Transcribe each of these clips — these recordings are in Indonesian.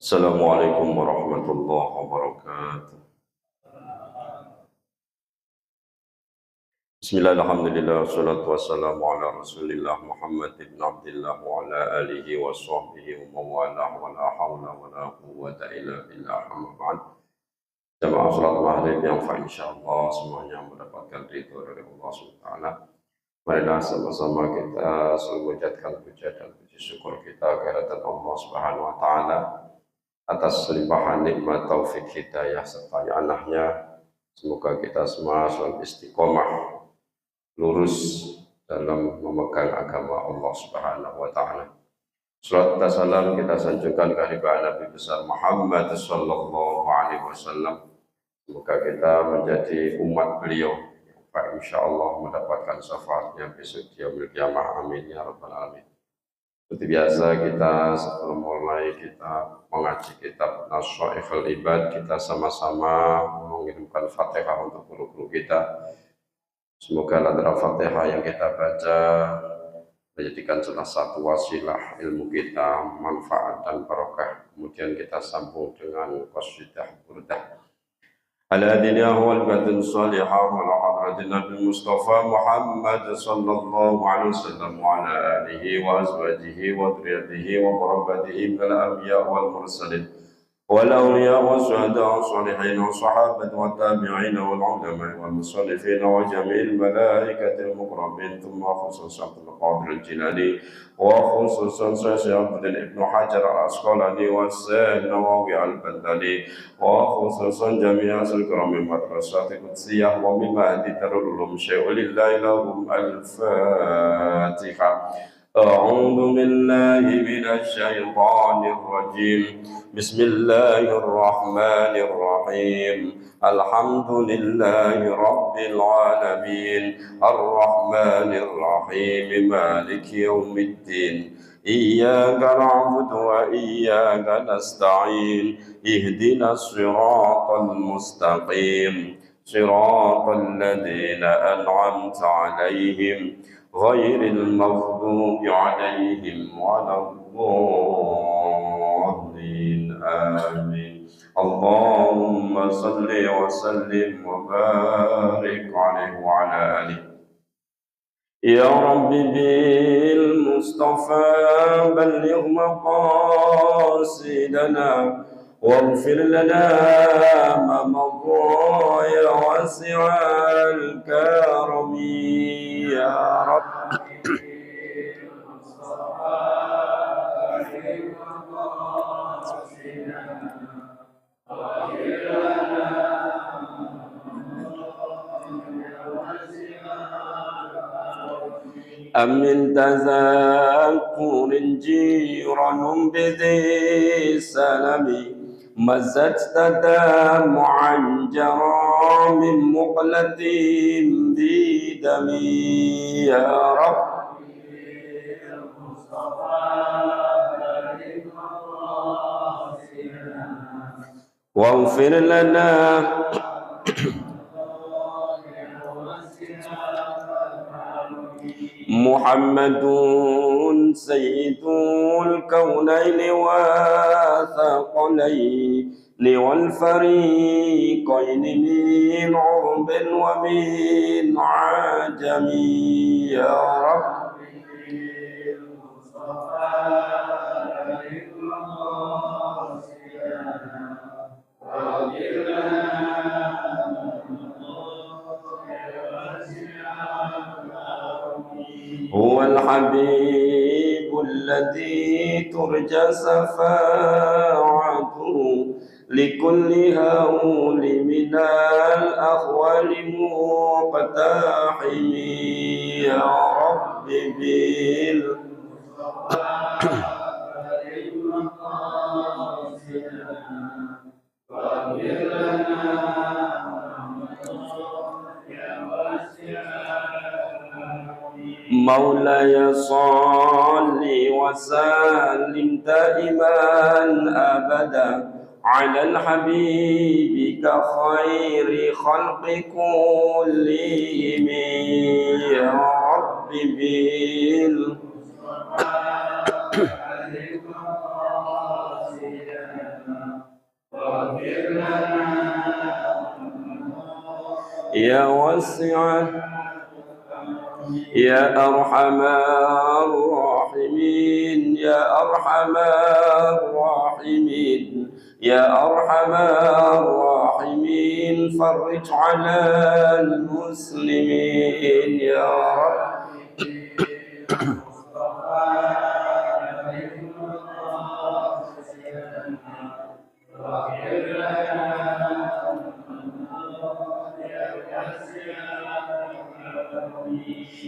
Assalamualaikum warahmatullahi wabarakatuh. Bismillahirrahmanirrahim. Wassalatu wassalamu ala Rasulillah Muhammad ibn Abdullah wa ala alihi wa sahbihi wa mawalah wa la hawla wa la quwwata illa billah amma ba'd. Jamaah salat maghrib yang insyaallah semuanya mendapatkan ridho dari Allah SWT. Marilah sama-sama kita selalu mengucapkan puja dan puji syukur kita kehadirat Allah Subhanahu wa taala atas limpahan nikmat taufik hidayah serta anahnya. Semoga kita semua selalu istiqomah lurus dalam memegang agama Allah Subhanahu wa taala. Salawat dan salam kita sanjungkan kehadirat Nabi besar Muhammad sallallahu alaihi wasallam. Semoga kita menjadi umat beliau yang insyaallah mendapatkan syafaatnya besok di yaumil qiyamah. Amin ya rabbal alamin. Seperti biasa kita sebelum mulai kita mengaji kitab Nasyaikhul Ibad, kita sama-sama mengirimkan Fatihah untuk guru-guru kita. Semoga antara Fatihah yang kita baca menjadikan salah satu wasilah ilmu kita manfaat dan barokah. Kemudian kita sambung dengan qasidah burdah. Ala diniya wal batin salihah wa ala hadratin Nabi Mustafa Muhammad sallallahu alaihi wasallam wa ala alihi wa azwajihi wa dhurriyyatihi wa qurrabatihi minal anbiya wal mursalin wal awliya wa syuhada wa salihin wa sahabat wa tabi'in wal ulama wal musallifin wa jami'il malaikatil muqarrabin thumma khususan Abdul Qadir al-Jilani wa khususan Syekh Abdul Ibn Hajar al-Asqalani wa Syekh Nawawi al-Bandali wa khususan jami'a al-kiram madrasah qudsiyah wa mimma darul ulum syai'ulillahi lahum al-Fatihah. أعوذ بالله من الشيطان الرجيم بسم الله الرحمن الرحيم الحمد لله رب العالمين الرحمن الرحيم مالك يوم الدين إياك نعبد وإياك نستعين اهدنا الصراط المستقيم صراط الذين أنعمت عليهم غير المغضوب عليهم ولا الضالين آمين. اللهم صل وسلم وبارك عليه وعلى آله. يا رب بالمصطفى بلغ مقاصدنا واغفر لنا ما مضى يا واسع الكرم يا رب. أمن تذكر جيران بذي سلم مزجت دمعا جرى من مقلة بدمي يا رب. واغفر لنا محمد سيد الكونين وثقلين والفريقين من عرب ومن عجم يا رب. هو الحبيب الذي ترجى شفاعته لكل هول من الأخوال مقتحم يا رب مولاي صل وسلم دائما أبدا على الحبيب كخير خلق كلهم يا رب يا واسع يا أرحم الراحمين يا أرحم الراحمين يا أرحم الراحمين فرج على المسلمين يا رب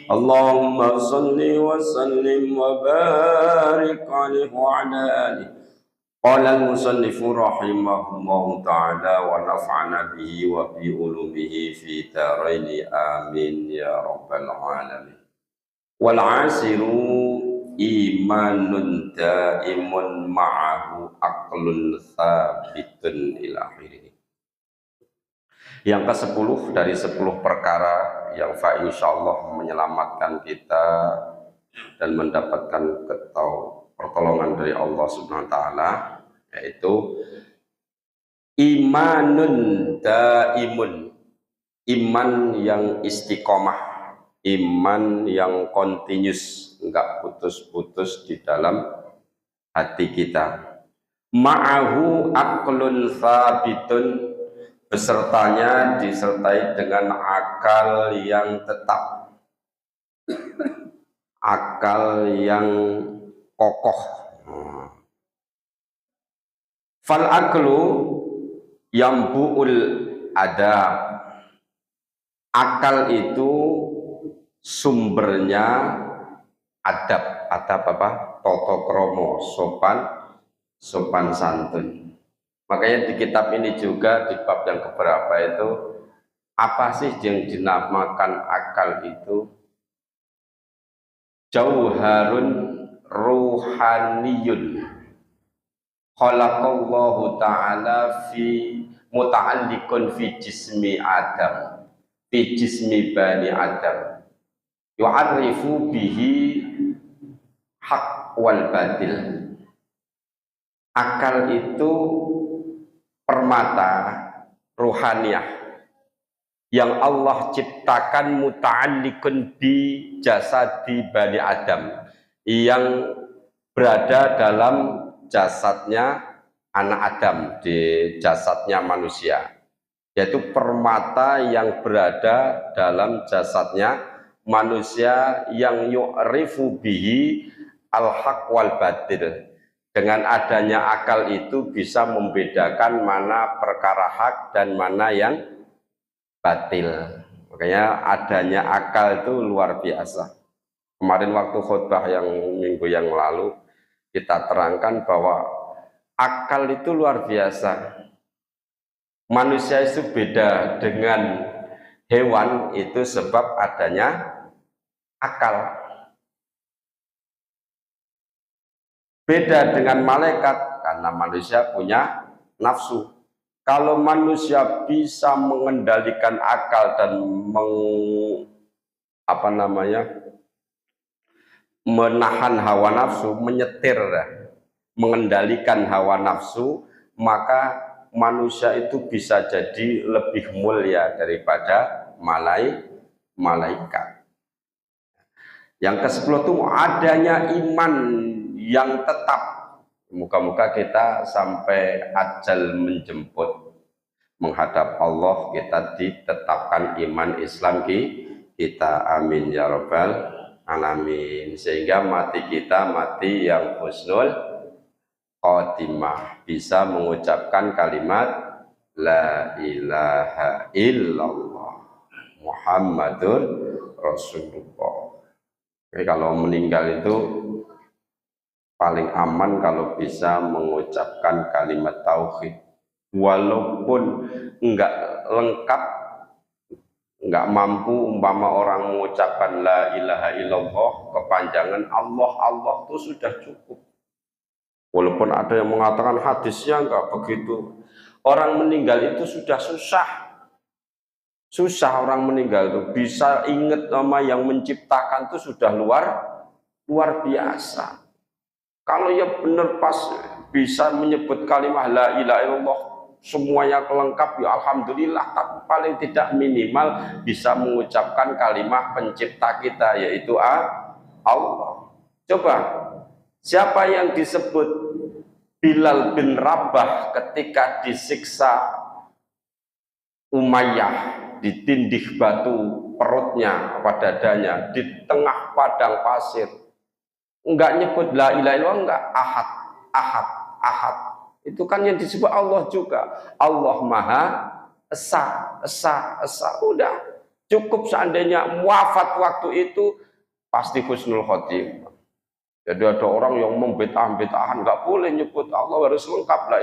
اللهم صل وسلم وبارك عليه وعلى آله. قال المصنف رحمه الله تعالى ونفعنا به وبعلومه في دارين آمين يا رب العالمين. والعاشر إيمان دائم معه عقل ثابت إلى آخره. Yang ke-10 dari 10 perkara yang insyaallah menyelamatkan kita dan mendapatkan pertolongan dari Allah Subhanahu wa taala, yaitu imanun daimun, iman yang istiqomah, iman yang continuous, enggak putus-putus di dalam hati kita. Ma'ahu aqlun sabitun, besertanya disertai dengan akal yang tetap, akal yang kokoh. Fal aklu yambu'ul adab, akal itu sumbernya adab. Adab apa? Toto kromo, sopan santun. Makanya di kitab ini juga di bab yang keberapa itu, apa sih yang dinamakan akal itu? Jauharun ruhaniyun khalaqallahu ta'ala fi muta'alliqun fi jismi Adam, fi jismi bani Adam, yu'arrifu bihi haq wal batil. Akal itu permata ruhaniyah yang Allah ciptakan muta'alliqun bi jasadi bani Adam, yang berada dalam jasadnya anak Adam, di jasadnya manusia, yaitu permata yang berada dalam jasadnya manusia yang yu'rifu bihi al-haq wal batil. Dengan adanya akal itu bisa membedakan mana perkara hak dan mana yang batil. Makanya adanya akal itu luar biasa. Kemarin waktu khutbah yang minggu yang lalu kita terangkan bahwa akal itu luar biasa. Manusia itu beda dengan hewan itu sebab adanya akal. Beda dengan malaikat karena manusia punya nafsu. Kalau manusia bisa mengendalikan akal dan menahan hawa nafsu, menyetir, mengendalikan hawa nafsu, maka manusia itu bisa jadi lebih mulia daripada malaikat. Yang ke-10 itu adanya iman yang tetap. Moga-moga kita sampai ajal menjemput menghadap Allah, kita ditetapkan iman Islam kita. Amin ya rabbal alamin. Sehingga mati kita mati yang husnul khotimah, bisa mengucapkan kalimat la ilaha illallah Muhammadur Rasulullah. Jadi kalau meninggal itu paling aman kalau bisa mengucapkan kalimat tauhid, walaupun enggak lengkap, enggak mampu. Umpama orang mengucapkan la ilaha illallah kepanjangan Allah itu sudah cukup. Walaupun ada yang mengatakan hadisnya enggak begitu. Orang meninggal itu sudah susah orang meninggal itu bisa ingat nama yang menciptakan itu sudah luar biasa. Kalau ya benar pas bisa menyebut kalimat la ilaha illallah semuanya lengkap ya alhamdulillah, tapi paling tidak minimal bisa mengucapkan kalimat pencipta kita, yaitu Allah. Coba, siapa yang disebut Bilal bin Rabah ketika disiksa Umayyah, ditindih batu perutnya pada dadanya di tengah padang pasir, enggak nyebut la ilaha illallah, enggak, ahad, ahad, ahad. Itu kan yang disebut Allah juga. Allah Maha Esa, Esa, Esa. Udah cukup, seandainya wafat waktu itu pasti husnul khotimah. Jadi ada orang yang membetah-betahan, nggak boleh nyebut Allah, harus lengkap lah.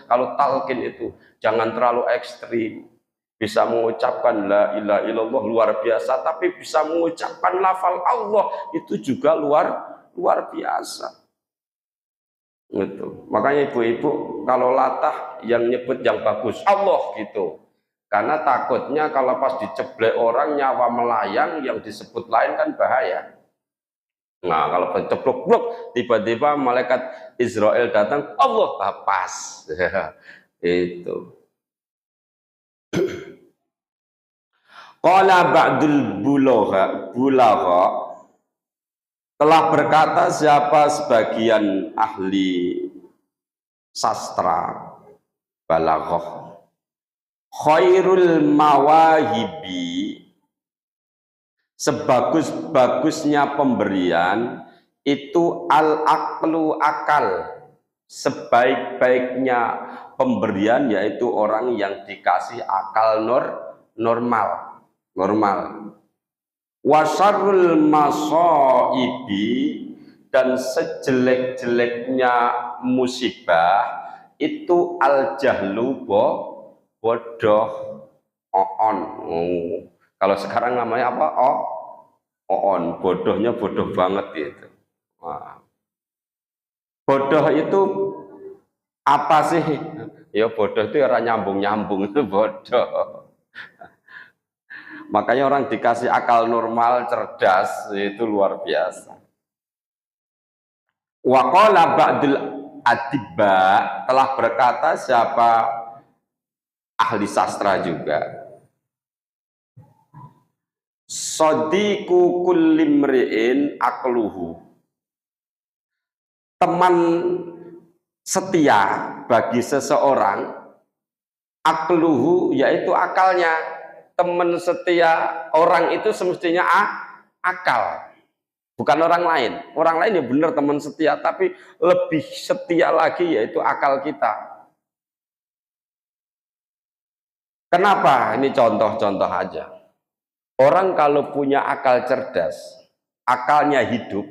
Kalau talqin itu jangan terlalu ekstrim. Bisa mengucapkan la ilaha illallah luar biasa, tapi bisa mengucapkan lafal Allah itu juga luar biasa. Gitu. Makanya ibu-ibu kalau latah yang nyebut yang bagus Allah gitu. Karena takutnya kalau pas diceblek orang nyawa melayang, yang disebut lain kan bahaya. Nah, kalau penceplok tiba-tiba malaikat Israel datang, Allah pas. Itu. Qala ba'dul bulagha, telah berkata siapa sebagian ahli sastra balaghah, khairul mawahibi, sebagus-bagusnya pemberian itu al-aqlu, akal. Sebaik-baiknya pemberian yaitu orang yang dikasih akal normal. Wasarul masaibi, dan sejelek-jeleknya musibah itu al-jahlu, bodoh, oon. Kalau sekarang namanya apa? Oon, bodohnya bodoh banget gitu. Wah. Bodoh itu apa sih? Ya bodoh itu orang nyambung-nyambung itu bodoh. Makanya orang dikasih akal normal, cerdas, itu luar biasa. Wa qala ba'dul adibba, telah berkata siapa ahli sastra juga, sadiqu kulli mri'in aqluhu, teman setia bagi seseorang, aqluhu yaitu akalnya. Teman setia orang itu semestinya akal, bukan orang lain. Orang lain ya benar teman setia, tapi lebih setia lagi yaitu akal kita. Kenapa? Ini contoh-contoh aja. Orang kalau punya akal cerdas, akalnya hidup,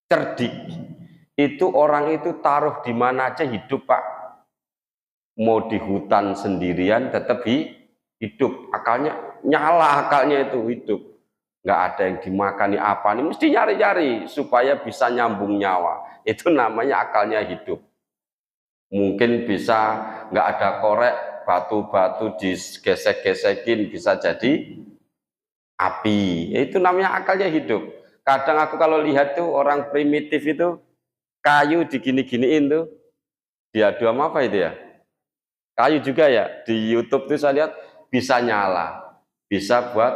cerdik, itu orang itu taruh di mana aja hidup, Pak. Mau di hutan sendirian tetap hidup, akalnya nyala, akalnya itu hidup. Nggak ada yang dimakani apa nih, mesti nyari-nyari supaya bisa nyambung nyawa. Itu namanya akalnya hidup. Mungkin bisa nggak ada korek, batu-batu digesek-gesekin bisa jadi api. Itu namanya akalnya hidup. Kadang aku kalau lihat tuh orang primitif itu kayu digini-giniin tuh, diadu sama apa itu ya? Kayu juga ya. Di YouTube tuh saya lihat bisa nyala, bisa buat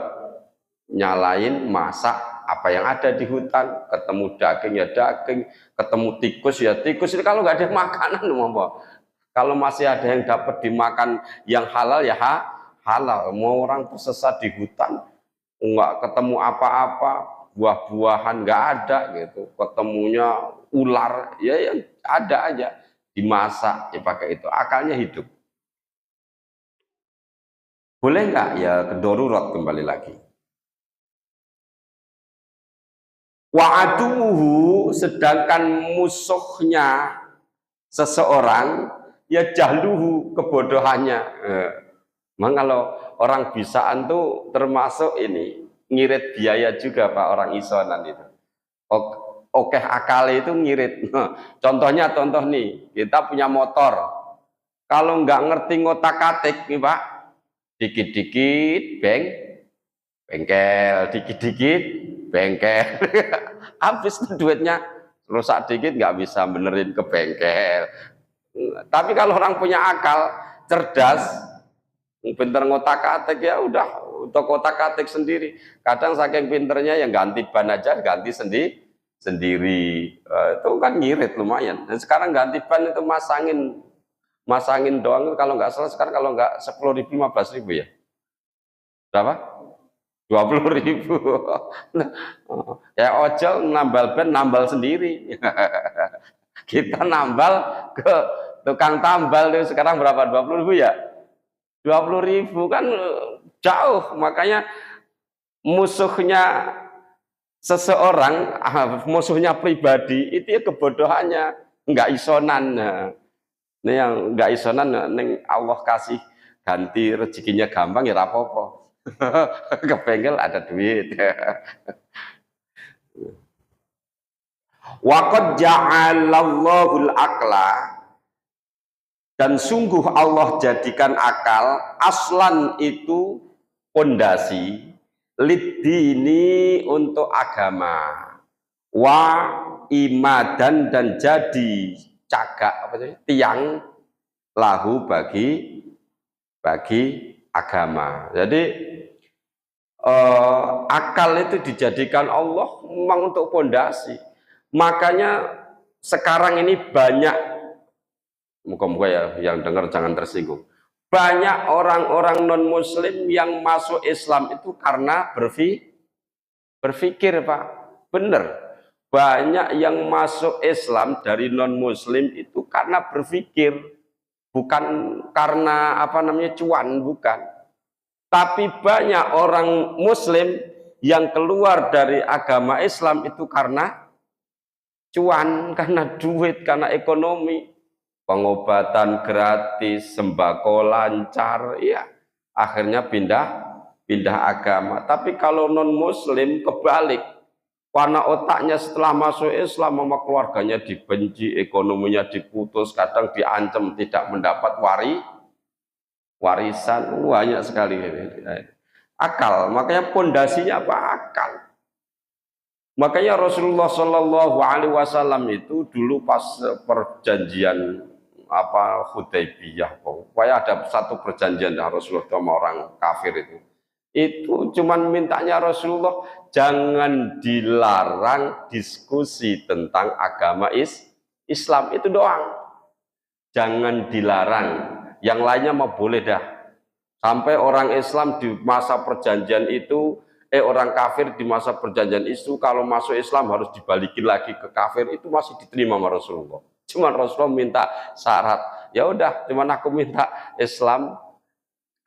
nyalain masak apa yang ada di hutan. Ketemu daging ya daging, ketemu tikus ya tikus. Kalau nggak ada makanan, kalau masih ada yang dapat dimakan yang halal ya halal. Mau orang tersesat di hutan, nggak ketemu apa-apa, buah-buahan nggak ada gitu, ketemunya ular ya yang ada aja dimasak dipakai, itu akalnya hidup. Boleh nggak? Ya kedarurat kembali lagi. Wa'aduhu, sedangkan musuhnya seseorang ya jahluhu, kebodohannya. Memang kalau orang bisaan tuh termasuk ini ngirit biaya juga Pak, orang isonan itu. Oke, akal itu ngirit. Contohnya, contoh nih, kita punya motor. Kalau nggak ngerti ngotak-atik nih Pak, dikit-dikit bengkel, dikit-dikit bengkel. Habis duitnya, rusak dikit nggak bisa benerin ke bengkel. Tapi kalau orang punya akal, cerdas, pinter ngotak-atik ya udah untuk otak-atik sendiri. Kadang saking pinternya yang ganti ban aja ganti sendiri. Itu kan ngirit lumayan. Dan sekarang ganti ban itu masangin doang kalau nggak salah sekarang kalau nggak 10.000 15.000 ya. Berapa? 20.000. Ya ojol nambal ban nambal sendiri. Kita nambal ke tukang tambal itu sekarang berapa? 20.000 ya? 20.000 kan jauh. Makanya musuhnya seseorang, musuhnya pribadi itu ya kebodohannya, nggak isonan. Ini yang nggak isonan, neng Allah kasih ganti rezekinya gampang ya rapopo. Ke bengkel ada duit. Waqad ja'alallahul aqla, dan sungguh Allah jadikan akal aslan itu pondasi lidini untuk agama wa imadan dan jadi cagak apa sih tiang lahu bagi agama. Jadi akal itu dijadikan Allah memang untuk pondasi. Makanya sekarang ini banyak, muka-muka ya yang dengar jangan tersinggung, banyak orang-orang non muslim yang masuk Islam itu karena berpikir Pak, bener, banyak yang masuk Islam dari non muslim itu karena berpikir, bukan karena apa namanya cuan, bukan. Tapi banyak orang muslim yang keluar dari agama Islam itu karena cuan, karena duit, karena ekonomi, pengobatan gratis, sembako lancar, ya akhirnya pindah agama. Tapi kalau non muslim kebalik, karena otaknya setelah masuk Islam sama keluarganya dibenci, ekonominya diputus, kadang diancam tidak mendapat warisan, banyak sekali akal. Makanya pondasinya apa? Akal. Makanya Rasulullah Shallallahu Alaihi Wasallam itu dulu pas perjanjian apa Hudaybiyah, pokoknya ada satu perjanjian dengan Rasulullah sama orang kafir itu cuman mintanya Rasulullah jangan dilarang diskusi tentang agama Islam, itu doang, jangan dilarang, yang lainnya mau boleh dah. Sampai orang Islam di masa perjanjian itu orang kafir di masa perjanjian itu kalau masuk Islam harus dibalikin lagi ke kafir, itu masih diterima sama Rasulullah. Cuman Rasulullah minta syarat, ya udah, cuman aku minta Islam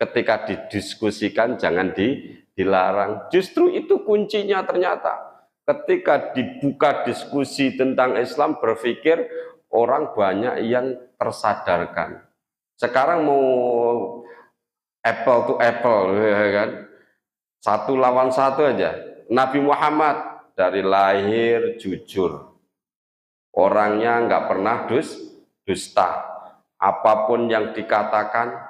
ketika didiskusikan jangan dilarang. Justru itu kuncinya ternyata. Ketika dibuka diskusi tentang Islam, berpikir orang banyak yang tersadarkan. Sekarang mau apple to apple, ya kan? Satu lawan satu aja. Nabi Muhammad dari lahir jujur, orangnya nggak pernah dusta, apapun yang dikatakan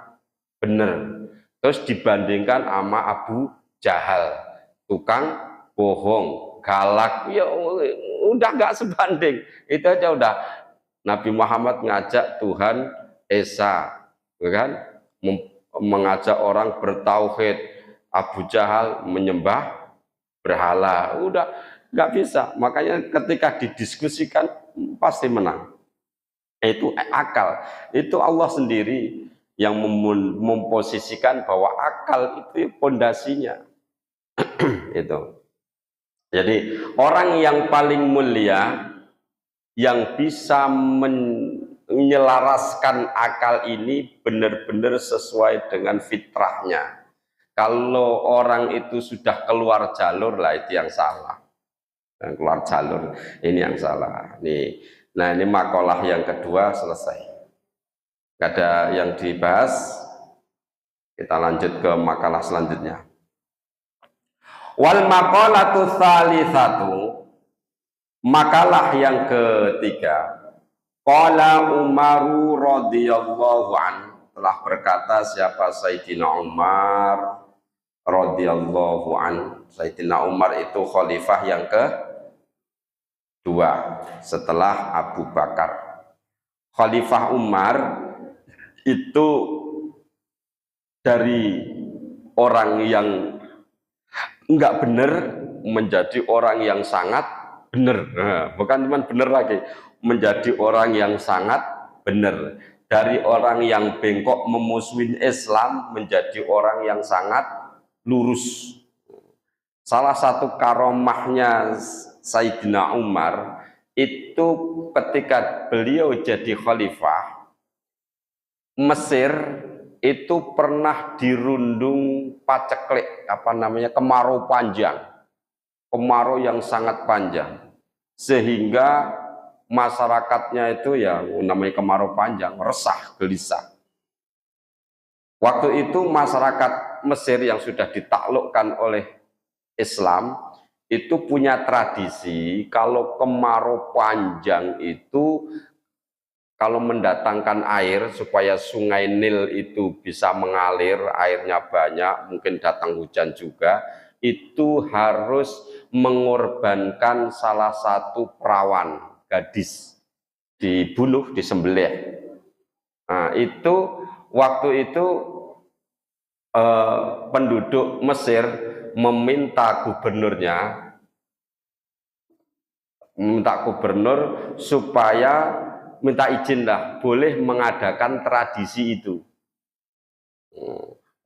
benar. Terus dibandingkan sama Abu Jahal, tukang bohong, galak, ya udah nggak sebanding. Itu aja udah. Nabi Muhammad ngajak Tuhan Esa, kan? Mengajak orang bertauhid. Abu Jahal menyembah berhala, udah nggak bisa. Makanya ketika didiskusikan pasti menang. Itu akal, itu Allah sendiri yang memposisikan bahwa akal itu pondasinya. Itu. Jadi orang yang paling mulia yang bisa menyelaraskan akal ini benar-benar sesuai dengan fitrahnya. Kalau orang itu sudah keluar jalur lah, itu yang salah. Dan keluar jalur ini yang salah. Nih, nah ini makalah yang kedua selesai. Gak ada yang dibahas. Kita lanjut ke makalah selanjutnya. Wal maqalatu tsalitsatu, makalah yang ketiga. Qala Umaru radhiyallahu anhu, telah berkata siapa Sayyidina Umar radhiyallahu anhu. Sayyidina Umar itu khalifah yang kedua setelah Abu Bakar. Khalifah Umar itu dari orang yang enggak benar menjadi orang yang sangat benar. Nah, bukan cuma benar lagi, menjadi orang yang sangat benar. Dari orang yang bengkok memusuhin Islam menjadi orang yang sangat lurus. Salah satu karomahnya Sayyidina Umar itu ketika beliau jadi khalifah, Mesir itu pernah dirundung paceklik, kemarau panjang, kemarau yang sangat panjang, sehingga masyarakatnya itu ya namanya kemarau panjang, resah, gelisah. Waktu itu masyarakat Mesir yang sudah ditaklukkan oleh Islam itu punya tradisi kalau kemarau panjang itu kalau mendatangkan air supaya sungai Nil itu bisa mengalir, airnya banyak, mungkin datang hujan juga, itu harus mengorbankan salah satu perawan gadis, dibunuh, disembelih. Nah, itu waktu itu penduduk Mesir meminta gubernur supaya minta izin lah, boleh mengadakan tradisi itu.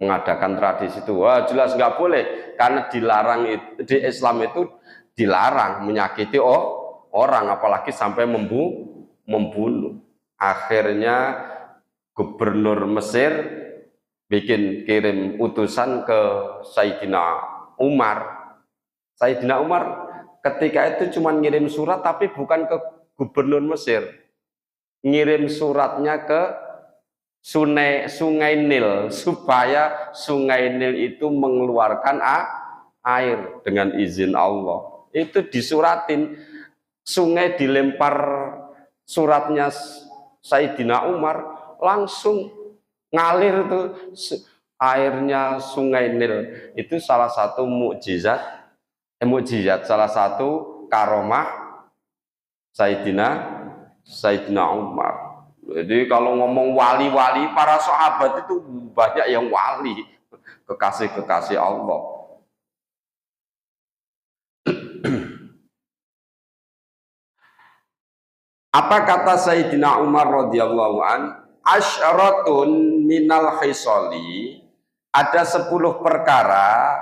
Mengadakan tradisi itu, wah jelas nggak boleh, karena dilarang, di Islam itu dilarang menyakiti orang, apalagi sampai membunuh. Akhirnya gubernur Mesir kirim utusan ke Sayyidina Umar. Sayyidina Umar ketika itu cuma ngirim surat, tapi bukan ke gubernur Mesir, ngirim suratnya ke sungai Nil, supaya sungai Nil itu mengeluarkan air dengan izin Allah. Itu disuratin, sungai dilempar suratnya Sayyidina Umar, langsung ngalir tuh airnya sungai Nil. Itu salah satu mukjizat, salah satu karomah Sayyidina Umar. Jadi kalau ngomong wali-wali, para sahabat itu banyak yang wali, kekasih-kekasih Allah. Apa kata Sayyidina Umar radhiyallahu an? Asyaratun minal khisali, ada 10 perkara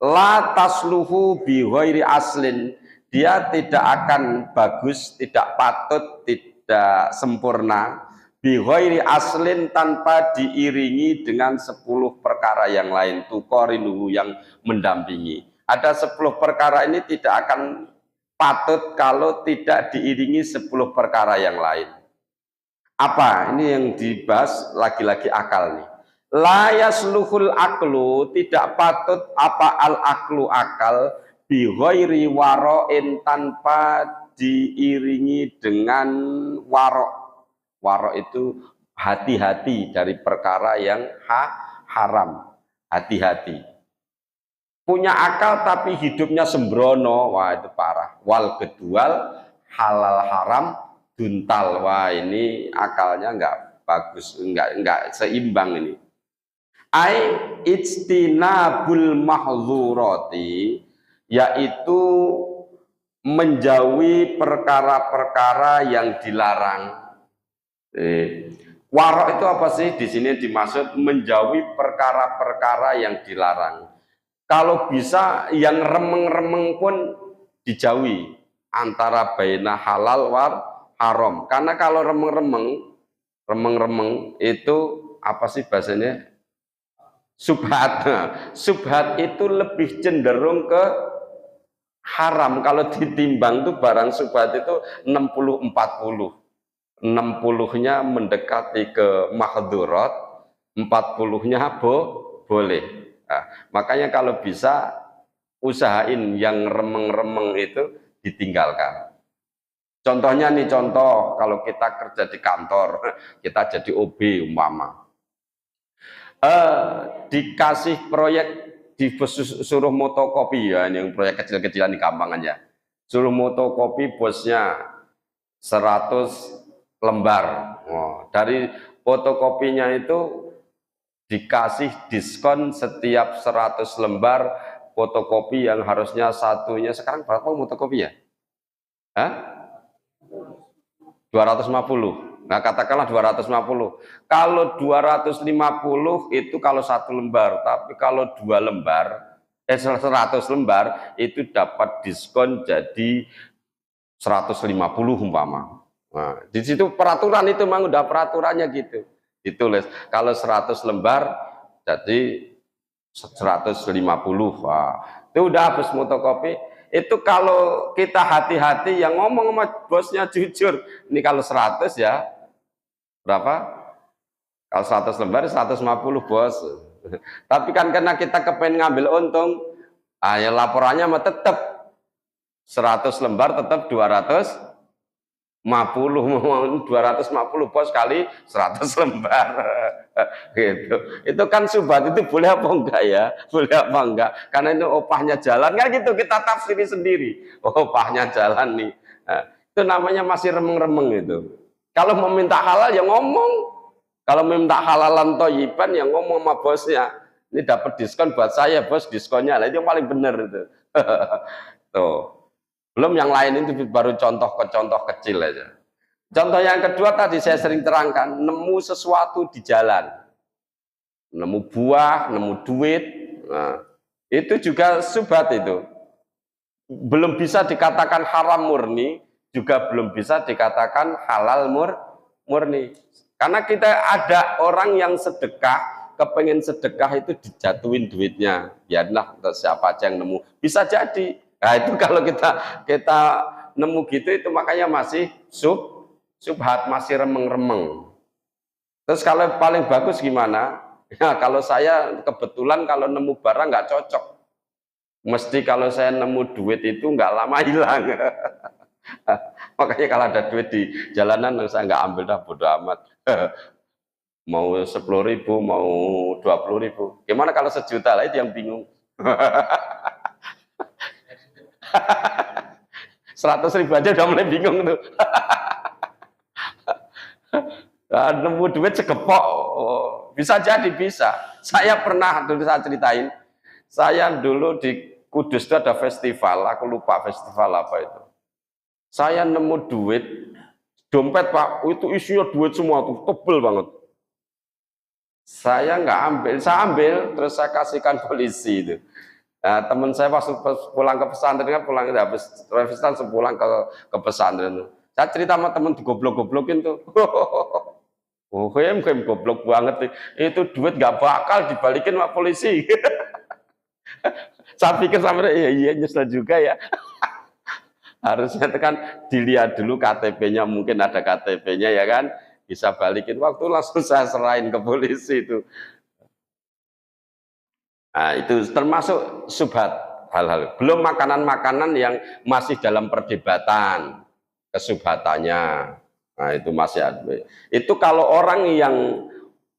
la tasluhu bi ghairi aslin, dia tidak akan bagus, tidak patut, tidak sempurna bi ghairi aslin, tanpa diiringi dengan 10 perkara yang lain, tuqarinuhu, yang mendampingi. Ada 10 perkara ini tidak akan patut kalau tidak diiringi 10 perkara yang lain. Apa? Ini yang dibahas lagi-lagi akal nih. La yasluhul aklu, tidak patut apa al-aklu akal, bi ghairi waro'in, tanpa diiringi dengan warok. Warok itu hati-hati dari perkara yang haram, hati-hati. Punya akal tapi hidupnya sembrono, wah itu parah. Wal kedua halal haram duntal, wah ini akalnya enggak bagus, enggak seimbang ini. Ai ijtinabul mahdzurati, yaitu menjauhi perkara-perkara yang dilarang. Warok itu apa sih? Di sini dimaksud menjauhi perkara-perkara yang dilarang. Kalau bisa yang remeng-remeng pun dijauhi, antara baina halal war haram. Karena kalau remeng-remeng itu apa sih bahasanya? Subhat. Subhat itu lebih cenderung ke haram. Kalau ditimbang tuh barang subhat itu 60-40. 60-nya mendekati ke mahdzurat, 40-nya boleh. Nah, makanya kalau bisa usahain yang remeng-remeng itu ditinggalkan. Contohnya nih, contoh kalau kita kerja di kantor, kita jadi OB umpama, dikasih proyek, disuruh motokopi, ya ini yang proyek kecil-kecilan di Kambangan ya, suruh motokopi bosnya 100 lembar. Dari fotokopinya itu dikasih diskon setiap 100 lembar fotokopi yang harusnya satunya sekarang berapa fotokopi ya? 250. Nah, katakanlah 250. Kalau 250 itu kalau satu lembar, tapi kalau 100 lembar itu dapat diskon jadi 150 umpama. Nah, di situ peraturan itu memang udah peraturannya gitu. Ditulis kalau 100 lembar jadi 150. Wah, itu udah habis fotokopi. Itu kalau kita hati-hati yang ngomong sama bosnya jujur. Ini kalau 100 ya berapa? Kalau 100 lembar 150 bos. Tapi kan karena kita kepengen ngambil untung, ya laporannya mah tetap 100 lembar tetap 250 bos kali 100 lembar. Gitu. Itu kan subhat itu boleh apa enggak ya? Boleh apa enggak? Karena itu opahnya jalan kan gitu, kita tafsiri sendiri. Opahnya jalan nih. Nah, itu namanya masih remeng-remeng itu. Kalau meminta halal ya ngomong. Kalau meminta halalan toyiban ya ngomong sama bosnya. Ini dapat diskon buat saya, bos, diskonnya. Lah itu yang paling benar itu. Tuh. Belum yang lain itu baru contoh kecil aja. Contoh yang kedua tadi saya sering terangkan, nemu sesuatu di jalan, nemu buah, nemu duit, nah, itu juga subhat itu. Belum bisa dikatakan haram murni, juga belum bisa dikatakan halal murni. Karena kita ada orang yang sedekah, kepengen sedekah itu dijatuhin duitnya, biarlah siapa aja yang nemu, bisa jadi. Nah itu kalau kita nemu gitu itu makanya masih subhat, masih remeng-remeng. Terus kalau paling bagus gimana? Ya kalau saya kebetulan kalau nemu barang nggak cocok, mesti kalau saya nemu duit itu nggak lama hilang. Makanya kalau ada duit di jalanan saya nggak ambil dah, bodo amat. Mau 10.000, mau 20.000. Gimana kalau 1 juta lah, itu yang bingung. 100.000 aja udah mulai bingung tuh. Nemu duit segepok, bisa jadi bisa. Saya pernah dulu saya ceritain, saya dulu di Kudus itu ada festival, aku lupa festival apa itu. Saya nemu duit, dompet Pak, itu isinya duit semua tuh, tebel banget. Saya nggak ambil, saya ambil, terus saya kasihkan polisi itu. Nah, teman saya pas pulang ke pesantren kan pulang habis revisan sepulang ke pesantren. Saya cerita sama teman digoblok-goblokin tuh. Oh, kayak goblok banget nih. Itu duit nggak bakal dibalikin sama polisi. Saya pikir sampai iya nyesel juga ya. Harusnya kan dilihat dulu KTP-nya, mungkin ada KTP-nya ya kan, bisa balikin. Waktu langsung saya serahin ke polisi itu. Nah, itu termasuk subhat hal-hal. Belum makanan-makanan yang masih dalam perdebatan kesubhatannya. Nah, itu masih ada. Itu kalau orang yang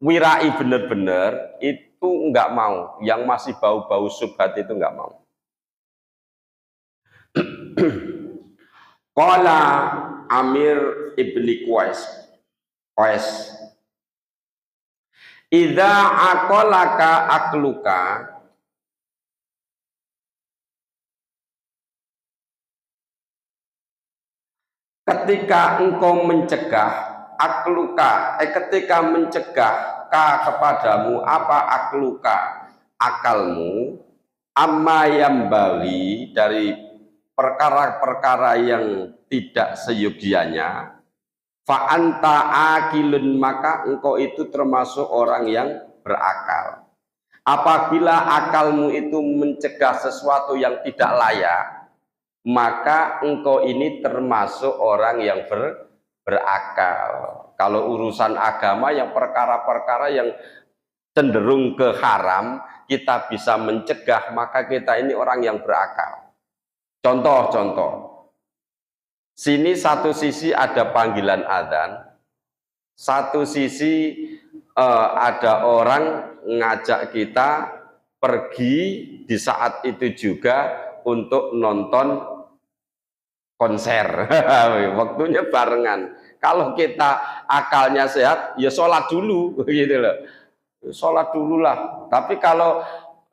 wirai benar-benar itu nggak mau. Yang masih bau-bau subhat itu nggak mau. Qala Amir ibni Qais. Idza aqalaka akluka, ketika engkau mencegah akluka, ketika mencegah kepadamu apa akluka, akalmu, amma yambali, dari perkara-perkara yang tidak seyogianya, fa anta akilun, maka engkau itu termasuk orang yang berakal. Apabila akalmu itu mencegah sesuatu yang tidak layak, maka engkau ini termasuk orang yang berakal. Kalau urusan agama yang perkara-perkara yang cenderung ke haram kita bisa mencegah, maka kita ini orang yang berakal. Contoh-contoh. Sini satu sisi ada panggilan adzan, satu sisi ada orang ngajak kita pergi di saat itu juga untuk nonton konser. Waktunya barengan. Kalau kita akalnya sehat, ya sholat dulu, gitu loh. Sholat dulu lah. Tapi kalau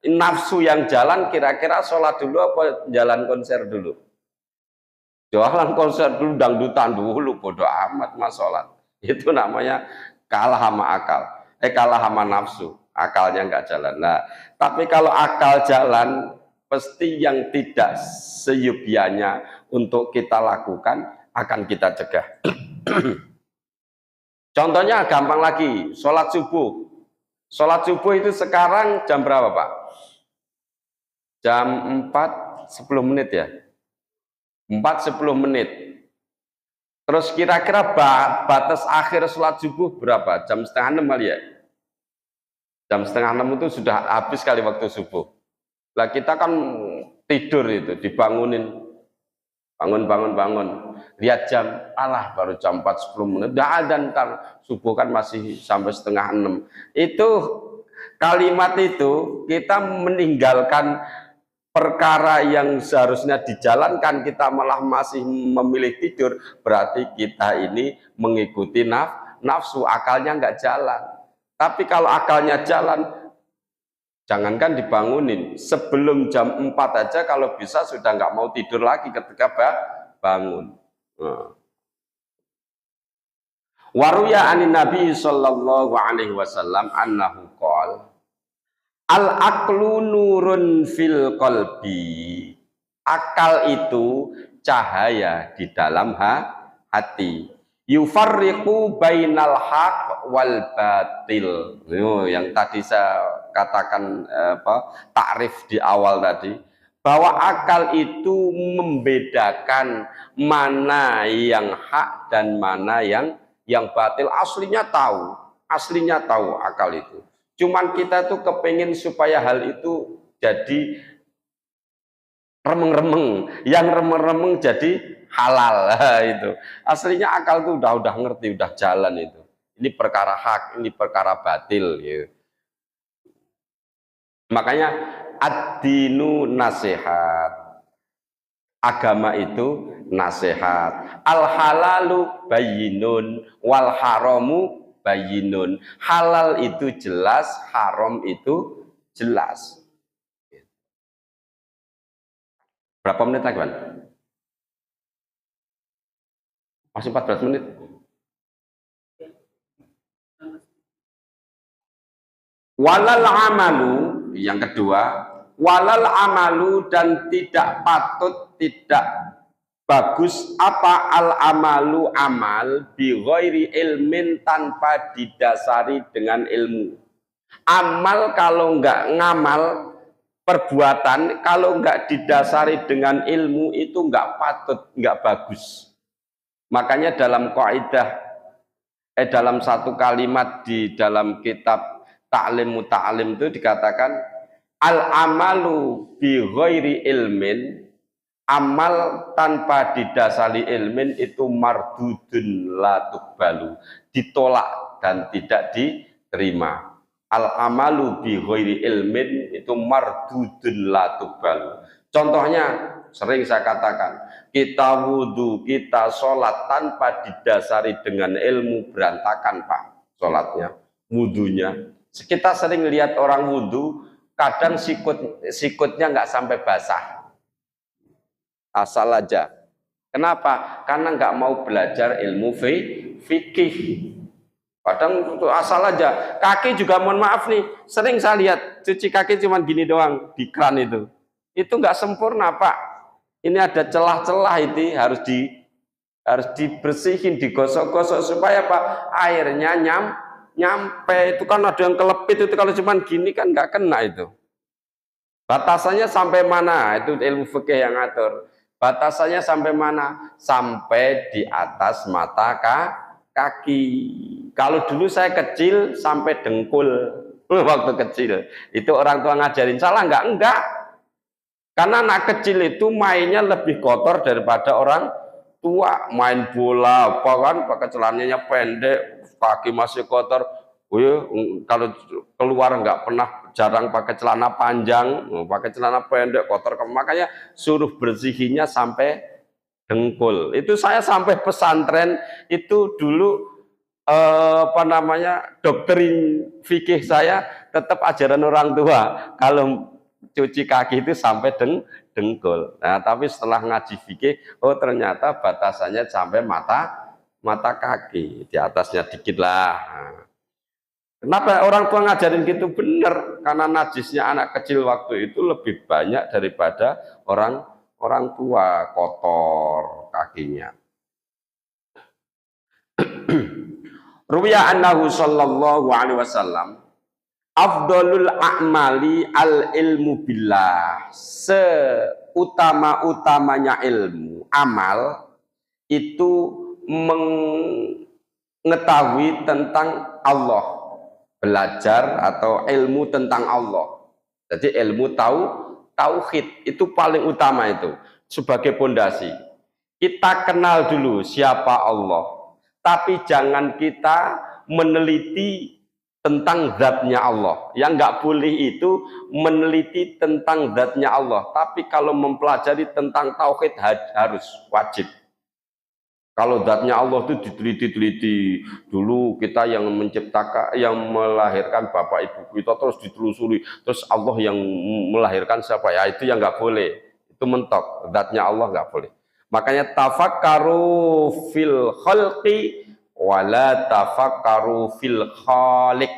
nafsu yang jalan, kira-kira sholat dulu apa jalan konser dulu? Jalan konser dulu, dangdutan dulu, bodoh amat mas sholat. Itu namanya kalah sama akal. Kalah sama nafsu. Akalnya nggak jalan. Nah, tapi kalau akal jalan, pasti yang tidak seyubianya untuk kita lakukan akan kita cegah. Contohnya gampang lagi, sholat subuh. Sholat subuh itu sekarang jam berapa Pak? Jam 4.10 menit ya? 4.10 menit. Terus kira-kira batas akhir sholat subuh berapa? Jam setengah 6 kali ya? Jam setengah 6 itu sudah habis kali waktu subuh. Lah kita kan tidur itu, dibangunin. Bangun. Lihat jam, alah baru jam 4.10 menit. Dan ntar subuh kan masih sampai setengah 6. Itu kalimat itu kita meninggalkan perkara yang seharusnya dijalankan, kita malah masih memilih tidur. Berarti kita ini mengikuti nafsu, akalnya nggak jalan. Tapi kalau akalnya jalan, jangankan dibangunin, sebelum jam 4 aja kalau bisa sudah nggak mau tidur lagi ketika bangun. Waruya anin Nabi sallallahu alaihi wasallam annahu qol al aqlu nurun fil qalbi. Akal itu cahaya di dalam hati. Yufarriqu bainal haq wal batil. Yang tadi saya katakan takrif di awal tadi, bahwa akal itu membedakan mana yang hak dan mana yang batil. Aslinya tahu akal itu. Cuman kita tuh kepengen supaya hal itu jadi remeng-remeng, yang remeng-remeng jadi halal. Itu aslinya akal tuh udah ngerti, udah jalan itu. Ini perkara hak, ini perkara batil gitu. Makanya ad-dinu nasihat, agama itu nasihat. Al halalu bayyinun wal haramu bayyinun. Halal itu jelas, haram itu jelas. Berapa menit lagi, Pak? Masih 14 menit. Walal amalu, yang kedua, walal amalu, dan tidak patut, tidak bagus apa al amalu amal bi ghairi ilmin, tanpa didasari dengan ilmu. Amal kalau enggak ngamal, perbuatan kalau enggak didasari dengan ilmu itu enggak patut, enggak bagus. Makanya dalam kaidah dalam satu kalimat di dalam kitab Ta'lim Muta'alim itu dikatakan al amalu bi ghairi ilmin, amal tanpa didasari ilmin itu mardudun la tuqbalu, ditolak dan tidak diterima. Al amalu bi ghairi ilmin itu mardudun la tuqbalu. Contohnya sering saya katakan, kita wudhu, kita sholat tanpa didasari dengan ilmu, berantakan Pak sholatnya, wudhunya. Kita sering lihat orang wudhu, kadang sikutnya nggak sampai basah, asal aja. Kenapa? Karena nggak mau belajar ilmu fikih. Kadang asal aja. Kaki juga mohon maaf nih, sering saya lihat cuci kaki cuma gini doang di kran itu nggak sempurna Pak. Ini ada celah-celah, itu harus dibersihin, digosok-gosok supaya Pak airnya nyampe. Itu kan ada yang kelepit, itu kalau cuma gini kan nggak kena itu. Batasannya sampai mana? Itu ilmu fikih yang ngatur. Batasannya sampai mana? Sampai di atas mata kaki. Kalau dulu saya kecil sampai dengkul waktu kecil. Itu orang tua ngajarin, salah nggak? Enggak. Karena anak kecil itu mainnya lebih kotor daripada orang tua. Main bola, apa kan, pakai celananya pendek, kaki masih kotor. Kalau keluar nggak pernah, jarang pakai celana panjang, pakai celana pendek, kotor. Makanya suruh bersihinnya sampai dengkul. Itu saya sampai pesantren itu dulu doktrin fikih saya tetap ajaran orang tua kalau cuci kaki itu sampai dengkul. Nah, tapi setelah ngaji fikih, oh ternyata batasannya sampai mata kaki, di atasnya dikit lah. Nah, kenapa orang tua ngajarin gitu? Bener, karena najisnya anak kecil waktu itu lebih banyak daripada orang tua kotor kakinya. Ruwiya annahu sallallahu alaihi wasallam afdalul a'mali al ilmu billah, seutama-utamanya ilmu amal itu mengetahui tentang Allah, belajar atau ilmu tentang Allah. Jadi ilmu tauhid itu paling utama, itu sebagai pondasi. Kita kenal dulu siapa Allah, tapi jangan kita meneliti tentang zatnya Allah. Yang nggak boleh itu meneliti tentang zatnya Allah, tapi kalau mempelajari tentang tauhid harus wajib. Kalau zatnya Allah itu diteliti-teliti dulu, kita yang menciptakan, yang melahirkan bapak ibu kita terus ditelusuri, terus Allah yang melahirkan siapa ya, itu yang nggak boleh, itu mentok, zatnya Allah nggak boleh. Makanya tafakkaru fil khalqi wala tafakkaru fil khaliq.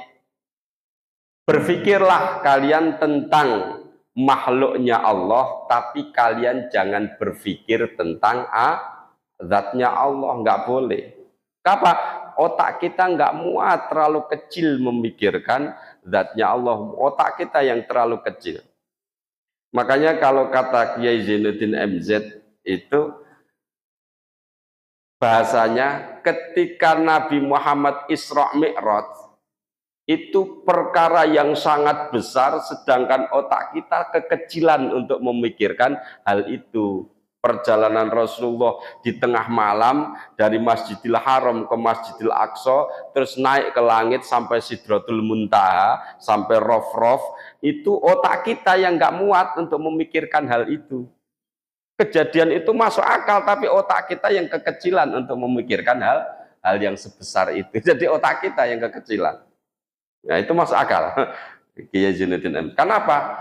Berpikirlah kalian tentang makhluknya Allah, tapi kalian jangan berpikir tentang zatnya Allah, nggak boleh. Kenapa? Otak kita nggak muat terlalu kecil memikirkan zatnya Allah. Otak kita yang terlalu kecil. Makanya kalau kata Kiai Zainuddin MZ itu bahasanya, ketika Nabi Muhammad Isra Mi'raj itu perkara yang sangat besar, sedangkan otak kita kekecilan untuk memikirkan hal itu. Perjalanan Rasulullah di tengah malam dari Masjidil Haram ke Masjidil Aqsa, terus naik ke langit sampai Sidratul Muntaha, sampai Rof-Rof, itu otak kita yang nggak muat untuk memikirkan hal itu. Kejadian itu masuk akal, tapi otak kita yang kekecilan untuk memikirkan hal yang sebesar itu. Jadi otak kita yang kekecilan. Nah, itu masuk akal. Kiai Zainuddin M. Kenapa?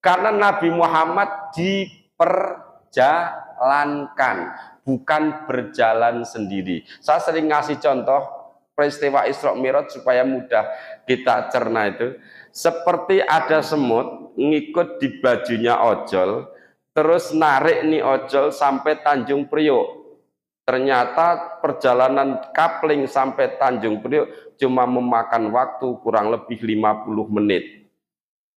Karena Nabi Muhammad diperjalankan, bukan berjalan sendiri. Saya sering ngasih contoh peristiwa Isra Mi'raj supaya mudah kita cerna itu. Seperti ada semut ngikut di bajunya ojol, terus narik nih ojol sampai Tanjung Priok. Ternyata perjalanan kapling sampai Tanjung Priok cuma memakan waktu kurang lebih 50 menit.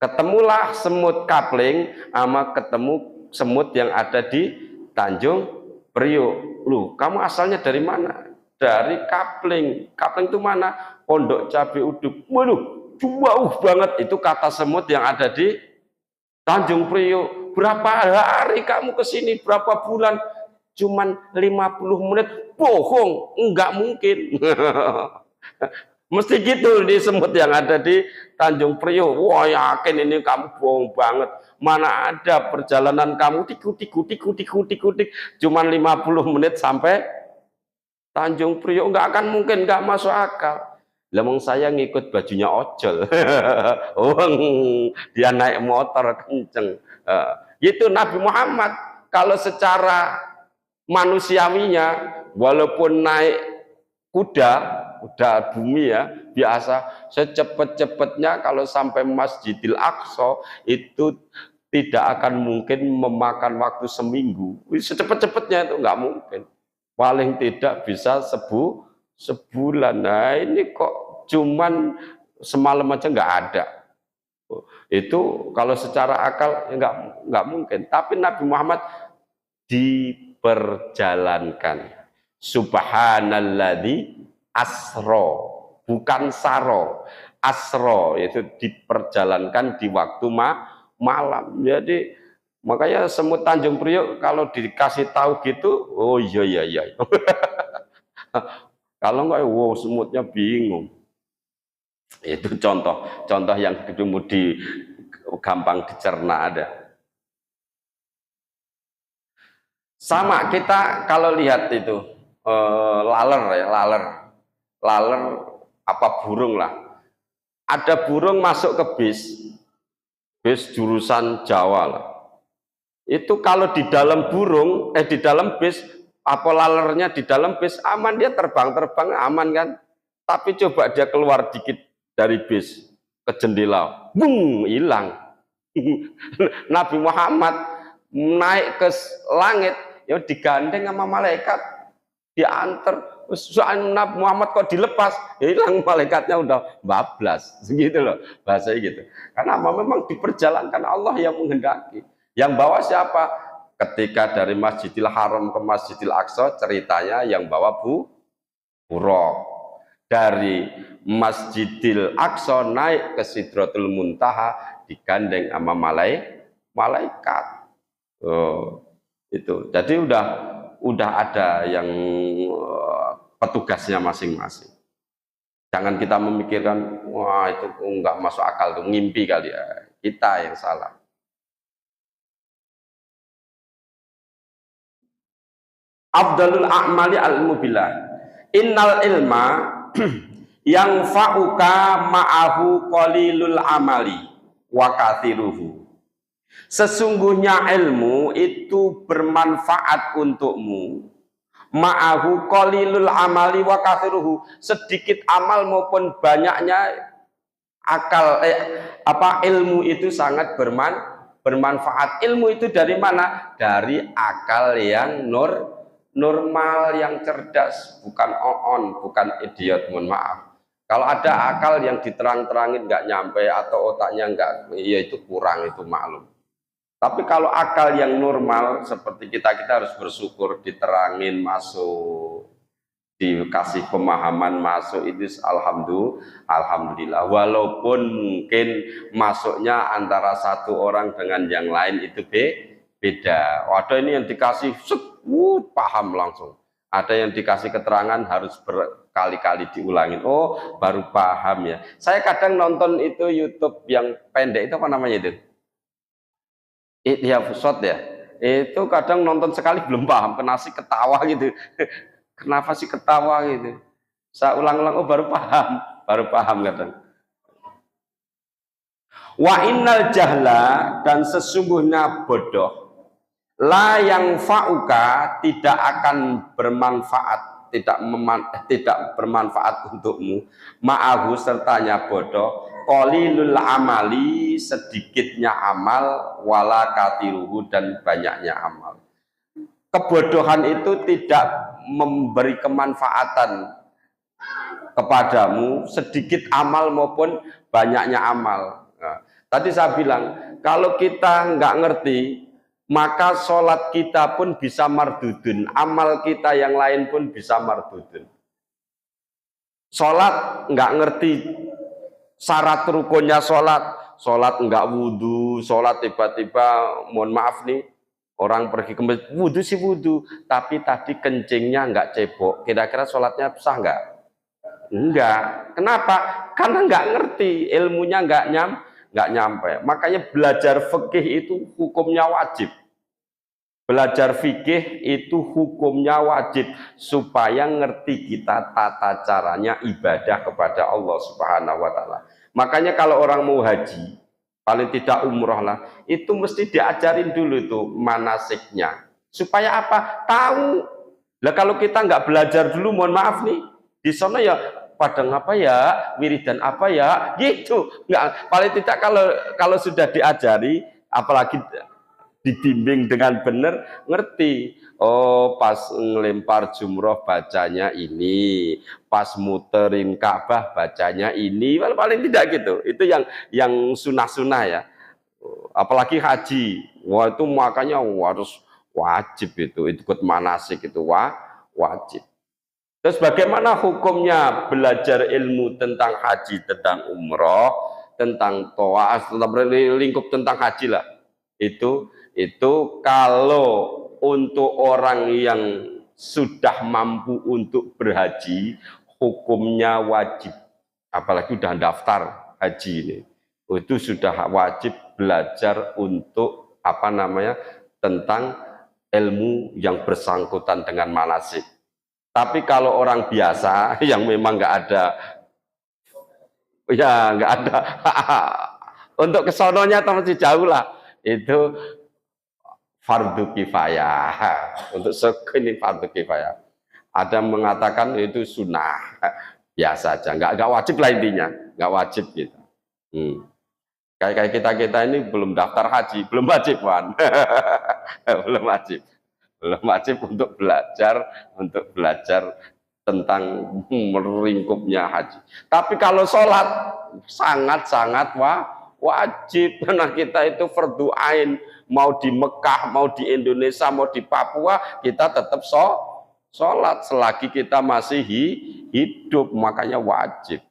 Ketemulah semut kapling sama ketemu semut yang ada di Tanjung Priok. Loh, kamu asalnya dari mana? Dari kapling. Kapling itu mana? Pondok Cabe Uduk. Waduh, jauh banget. Itu kata semut yang ada di Tanjung Priok. Berapa hari kamu ke sini? Berapa bulan? Cuman 50 menit. Bohong, enggak mungkin. Mesti gitu di semut yang ada di Tanjung Priok. Wah, yakin ini kamu bohong banget. Mana ada perjalanan kamu tikutik. Cuman 50 menit sampai Tanjung Priok. Enggak akan mungkin, enggak masuk akal. Lemong saya ngikut bajunya ojol. Oh, dia naik motor kenceng. Itu Nabi Muhammad. Kalau secara manusiawinya, walaupun naik kuda bumi ya, biasa, secepat-cepatnya kalau sampai Masjidil Aqsa itu tidak akan mungkin memakan waktu seminggu. Secepat-cepatnya itu nggak mungkin. Paling tidak bisa sebulan. Nah, ini kok cuman semalam aja nggak ada. Itu kalau secara akal nggak mungkin. Tapi Nabi Muhammad diperjalankan. Subhanalladzi asro, bukan saro. Asro yaitu diperjalankan di waktu malam. Jadi makanya semut Tanjung Priok kalau dikasih tahu gitu, oh iya. Kalau enggak, wow, semutnya bingung. Itu contoh yang gampang dicerna ada. Sama kita kalau lihat itu laler ya, laler apa burung lah. Ada burung masuk ke bis jurusan Jawa lah. Itu kalau di dalam di dalam bis, apa lalernya di dalam bis aman, dia terbang aman kan. Tapi coba dia keluar dikit dari bis ke jendela, bung, hilang. Nabi Muhammad naik ke langit, ya digandeng sama malaikat, diantar. Soal Nabi Muhammad kok dilepas, hilang, malaikatnya udah bablas, gitu loh bahasanya gitu. Karena memang diperjalankan Allah yang menghendaki. Yang bawa siapa? Ketika dari Masjidil Haram ke Masjidil Aqsa, ceritanya yang bawa Buraq. Dari Masjidil Aqsa naik ke Sidratul Muntaha, digandeng sama malaikat. Itu. Jadi udah ada yang petugasnya masing-masing. Jangan kita memikirkan, wah itu enggak masuk akal tuh, ngimpi kali ya. Kita yang salah. Afdalul a'mali al-mubilah. Innal ilma yang fa'uka ma'ahu qalilul amali wa kathiruhu. Sesungguhnya ilmu itu bermanfaat untukmu, ma'ahu qalilul amali wa kathiruhu, sedikit amal maupun banyaknya akal ilmu itu sangat bermanfaat. Ilmu itu dari mana? Dari akal yang normal, yang cerdas, bukan oon, bukan idiot, mohon maaf. Kalau ada akal yang diterang-terangin nggak nyampe atau otaknya nggak, ya itu kurang, itu maklum. Tapi kalau akal yang normal seperti kita harus bersyukur, diterangin masuk, dikasih pemahaman masuk, itu alhamdulillah. Walaupun mungkin masuknya antara satu orang dengan yang lain itu beda. Ada ini yang dikasih paham langsung. Ada yang dikasih keterangan harus berkali-kali diulangin. Oh, baru paham ya. Saya kadang nonton itu YouTube yang pendek, itu apa namanya itu? Ya Fusot ya. Itu kadang nonton sekali belum paham, kenapa sih ketawa gitu. Kenapa sih ketawa gitu. Saya ulang-ulang, oh baru paham kadang. Wa innal jahla, dan sesungguhnya bodoh, la yang fa'uka, tidak akan bermanfaat, tidak bermanfaat untukmu, ma'ahu sertanya bodoh, qalilul amali, sedikitnya amal, wala katiruhu, dan banyaknya amal. Kebodohan itu tidak memberi kemanfaatan kepadamu, sedikit amal maupun banyaknya amal. Nah, tadi saya bilang, kalau kita nggak ngerti, maka sholat kita pun bisa mardudun, amal kita yang lain pun bisa mardudun. Sholat nggak ngerti syarat rukunnya sholat nggak wudhu, sholat tiba-tiba, mohon maaf nih, orang pergi ke masjid, wudhu sih wudhu, tapi tadi kencingnya nggak cebok, kira-kira sholatnya sah nggak? Enggak. Kenapa? Karena nggak ngerti, ilmunya nggak nyampe. Makanya belajar fikih itu hukumnya wajib. Belajar fikih itu hukumnya wajib supaya ngerti kita tata caranya ibadah kepada Allah Subhanahu wa taala. Makanya kalau orang mau haji, paling tidak umroh lah, itu mesti diajarin dulu tuh manasiknya. Supaya apa? Tahu. Lah kalau kita nggak belajar dulu, mohon maaf nih, di sana ya padang apa ya, wiridan apa ya, gitu. Nggak, paling tidak kalau sudah diajari, apalagi dibimbing dengan benar, ngerti. Oh, pas ngelempar jumroh bacanya ini, pas muterin Ka'bah bacanya ini, paling tidak gitu. Itu yang sunah-sunah ya. Apalagi haji, wah itu makanya harus wajib itu ikut manasik itu wajib. Terus bagaimana hukumnya belajar ilmu tentang haji, tentang umroh, tentang tawaf, tentang lingkup tentang haji lah. Itu kalau untuk orang yang sudah mampu untuk berhaji, hukumnya wajib. Apalagi udah daftar haji ini, itu sudah wajib belajar untuk tentang ilmu yang bersangkutan dengan manasik. Tapi kalau orang biasa yang memang nggak ada, ya nggak ada untuk kesononya atau masih jauh lah, itu fardu kifayah. Untuk ini fardu kifayah. Ada yang mengatakan itu sunnah, biasa aja, nggak wajib lah intinya, nggak wajib gitu. Kayak kita ini belum daftar haji, belum wajib kan? belum wajib untuk belajar tentang meringkupnya haji. Tapi kalau sholat sangat-sangat wajib, karena kita itu fardu ain, mau di Mekah, mau di Indonesia, mau di Papua, kita tetap sholat selagi kita masih hidup, makanya wajib.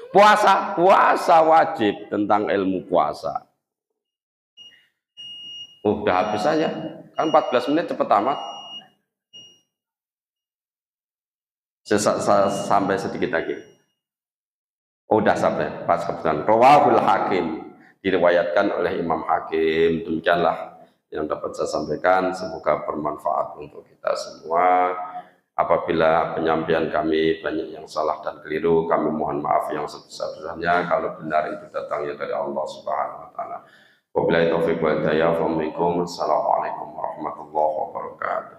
Puasa wajib, tentang ilmu puasa. Udah habis aja, kan 14 menit cepet amat. Sampai sedikit lagi. Udah sampai pas kebetulan. Rawahul Hakim, diriwayatkan oleh Imam Hakim. Demikianlah yang dapat saya sampaikan, semoga bermanfaat untuk kita semua. Apabila penyampaian kami banyak yang salah dan keliru, kami mohon maaf yang sebesar-besarnya. Kalau benar itu datangnya dari Allah Subhanahu wa taala. Wabillahi taufiq wal hidayah. Assalamualaikum warahmatullahi wabarakatuh.